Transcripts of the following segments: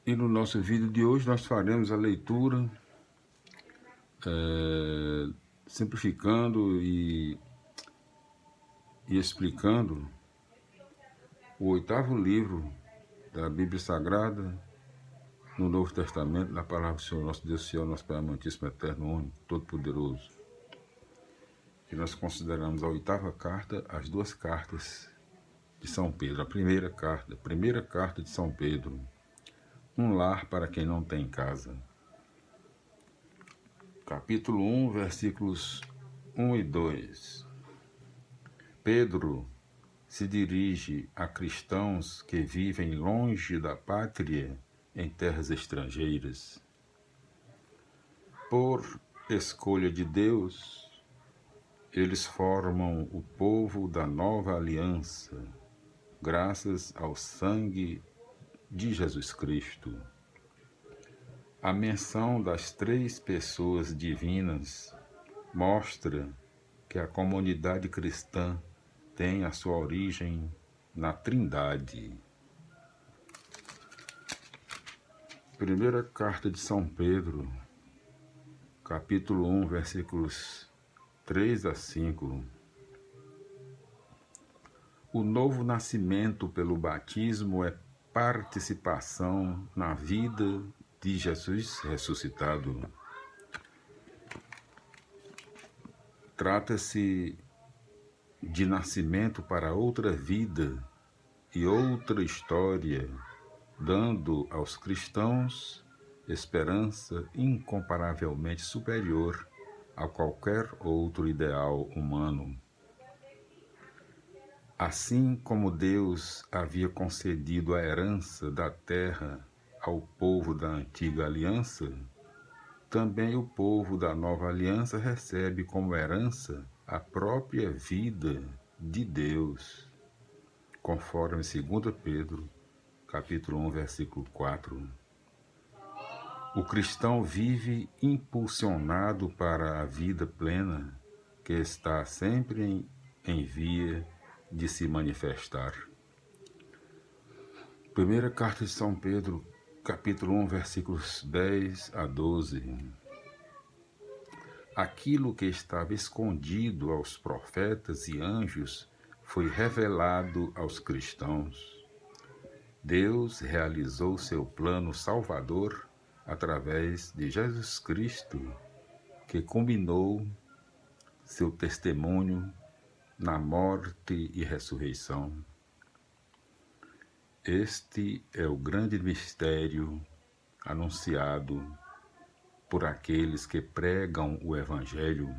E no nosso vídeo de hoje nós faremos a leitura, simplificando e explicando o 8º livro da Bíblia Sagrada, no Novo Testamento, na palavra do Senhor, nosso Deus fiel, nosso Pai amantíssimo, eterno, único, todo-poderoso, que nós consideramos a 8ª carta, as 2 cartas de São Pedro. A primeira carta de São Pedro, um lar para quem não tem casa. Capítulo 1, versículos 1 e 2. Pedro se dirige a cristãos que vivem longe da pátria em terras estrangeiras. Por escolha de Deus, eles formam o povo da nova aliança, graças ao sangue de Jesus Cristo. A menção das 3 pessoas divinas mostra que a comunidade cristã tem a sua origem na Trindade. Primeira carta de São Pedro, capítulo 1, versículos 3 a 5. O novo nascimento pelo batismo é participação na vida de Jesus ressuscitado. Trata-se de nascimento para outra vida e outra história, dando aos cristãos esperança incomparavelmente superior a qualquer outro ideal humano. Assim como Deus havia concedido a herança da terra ao povo da antiga aliança, também o povo da nova aliança recebe como herança a própria vida de Deus, conforme 2 Pedro, capítulo 1, versículo 4. O cristão vive impulsionado para a vida plena, que está sempre em via de se manifestar. Primeira carta de São Pedro, capítulo 1, versículos 10 a 12. Aquilo que estava escondido aos profetas e anjos foi revelado aos cristãos. Deus realizou seu plano salvador através de Jesus Cristo, que culminou seu testemunho na morte e ressurreição. Este é o grande mistério anunciado por aqueles que pregam o Evangelho,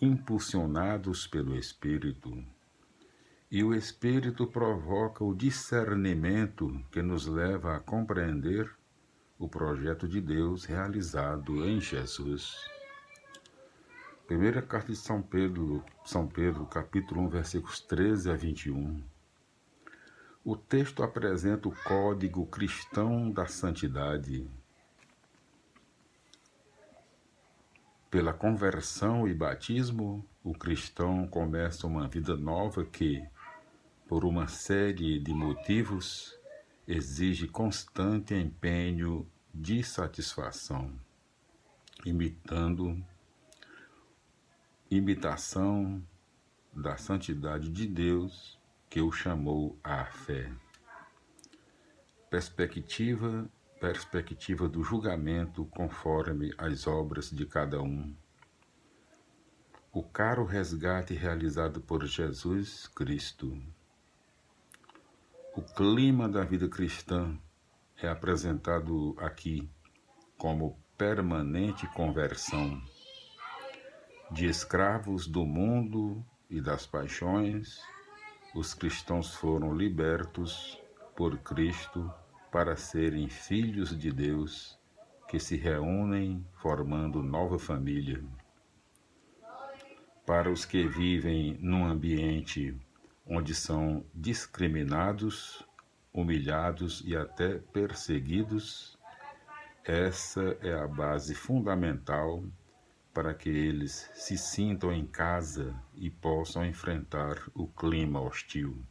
impulsionados pelo Espírito. E o Espírito provoca o discernimento que nos leva a compreender o projeto de Deus realizado em Jesus. Primeira carta de São Pedro, capítulo 1, versículos 13 a 21. O texto apresenta o código cristão da santidade. Pela conversão e batismo, o cristão começa uma vida nova que, por uma série de motivos, exige constante empenho de satisfação, imitação da santidade de Deus que o chamou à fé. Perspectiva do julgamento conforme as obras de cada um. O caro resgate realizado por Jesus Cristo. O clima da vida cristã é apresentado aqui como permanente conversão. De escravos do mundo e das paixões, os cristãos foram libertos por Cristo para serem filhos de Deus, que se reúnem formando nova família. Para os que vivem num ambiente onde são discriminados, humilhados e até perseguidos, essa é a base fundamental para que eles se sintam em casa e possam enfrentar o clima hostil.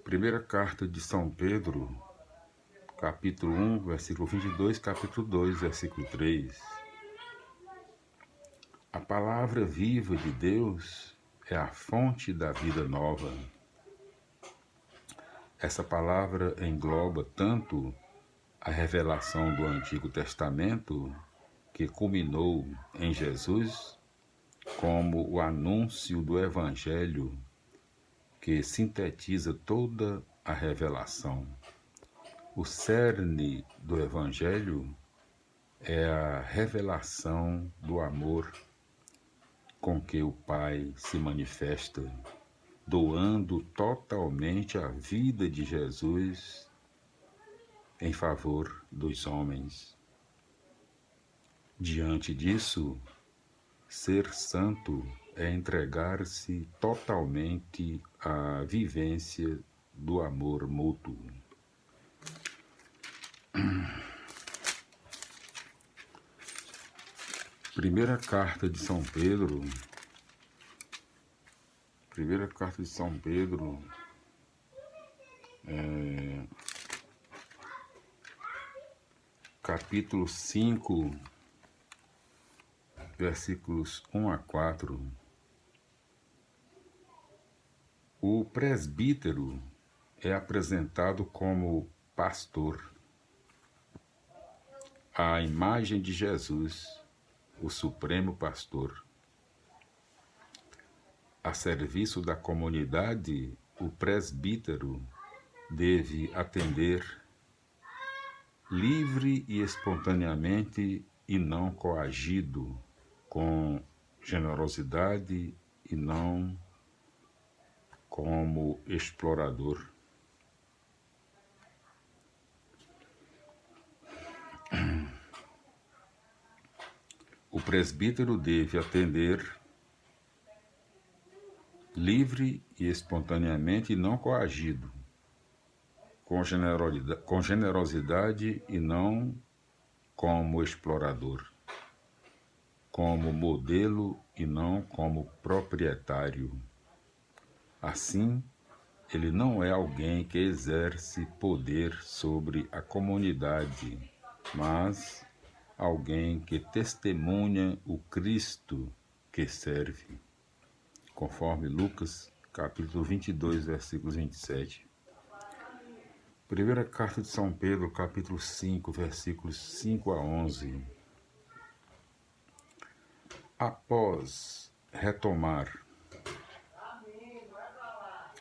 Primeira carta de São Pedro, capítulo 1, versículo 22, capítulo 2, versículo 3. A palavra viva de Deus é a fonte da vida nova. Essa palavra engloba tanto a revelação do Antigo Testamento, que culminou em Jesus, como o anúncio do Evangelho, que sintetiza toda a revelação. O cerne do Evangelho é a revelação do amor com que o Pai se manifesta, doando totalmente a vida de Jesus em favor dos homens. Diante disso, ser santo é entregar-se totalmente à vivência do amor mútuo. Primeira carta de São Pedro, capítulo 5, versículos 1 a 4. O presbítero é apresentado como pastor, à imagem de Jesus, o supremo pastor. A serviço da comunidade, o presbítero deve atender livre e espontaneamente e não coagido, com generosidade e não como explorador. O presbítero deve atender livre e espontaneamente e não coagido, com generosidade e não como explorador, como modelo e não como proprietário. Assim, ele não é alguém que exerce poder sobre a comunidade, mas alguém que testemunha o Cristo que serve, conforme Lucas, capítulo 22, versículos 27. Primeira carta de São Pedro, capítulo 5, versículos 5 a 11. Após retomar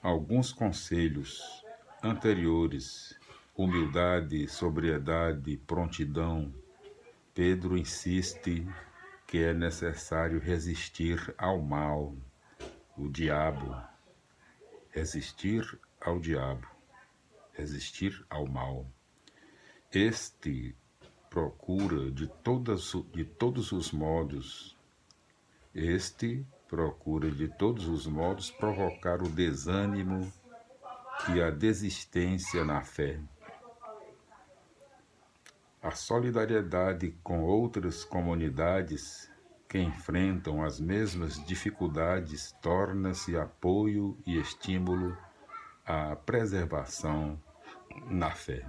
alguns conselhos anteriores, humildade, sobriedade, prontidão, Pedro insiste que é necessário resistir ao mal, o diabo, resistir ao diabo, resistir ao mal. Este procura de todos os modos provocar o desânimo e a desistência na fé. A solidariedade com outras comunidades que enfrentam as mesmas dificuldades torna-se apoio e estímulo à preservação na fé.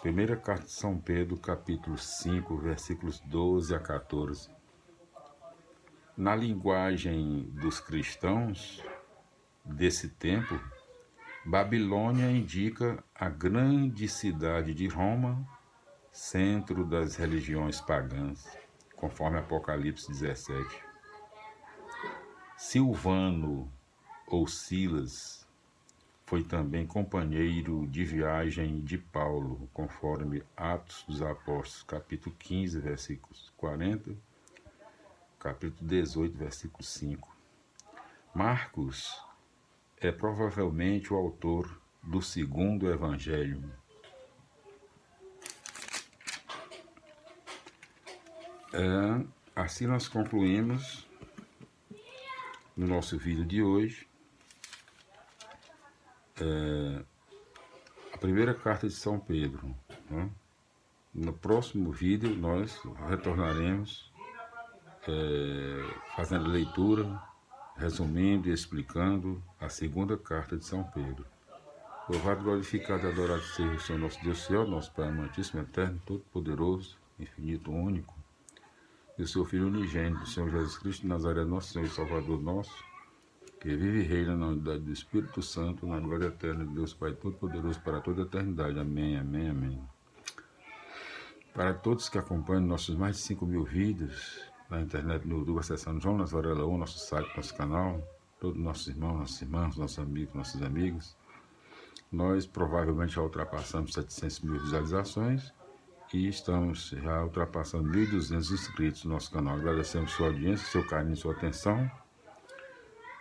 Primeira carta de São Pedro, capítulo 5, versículos 12 a 14. Na linguagem dos cristãos desse tempo, Babilônia indica a grande cidade de Roma, centro das religiões pagãs, conforme Apocalipse 17. Silvano ou Silas foi também companheiro de viagem de Paulo, conforme Atos dos Apóstolos, capítulo 15, versículos 40, capítulo 18, versículo 5. Marcos é provavelmente o autor do segundo evangelho. Assim nós concluímos no nosso vídeo de hoje a primeira carta de São Pedro. Né? No próximo vídeo nós retornaremos fazendo a leitura, resumindo e explicando a segunda carta de São Pedro. Louvado, glorificado e adorado seja o Senhor nosso Deus, Senhor, nosso Pai amantíssimo, eterno, todo-poderoso, infinito, único, e o seu Filho unigênito, o Senhor Jesus Cristo de Nazaré, nosso Senhor e Salvador nosso, que vive e reina na unidade do Espírito Santo, na glória eterna de Deus Pai Todo-Poderoso, para toda a eternidade. Amém, amém, amém. Para todos que acompanham nossos mais de 5.000 vídeos na internet, no YouTube, acessando João Nas Varela 1, nosso site, nosso canal, todos nossos irmãos, nossas irmãs, nossos amigos, nossos amigos, nós provavelmente já ultrapassamos 700.000 visualizações e estamos já ultrapassando 1.200 inscritos no nosso canal. Agradecemos sua audiência, seu carinho, sua atenção.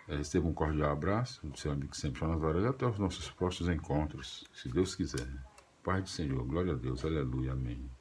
Receba um cordial abraço do seu amigo sempre João Nas Varela, até os nossos próximos encontros, se Deus quiser. Paz do Senhor, glória a Deus, aleluia, amém.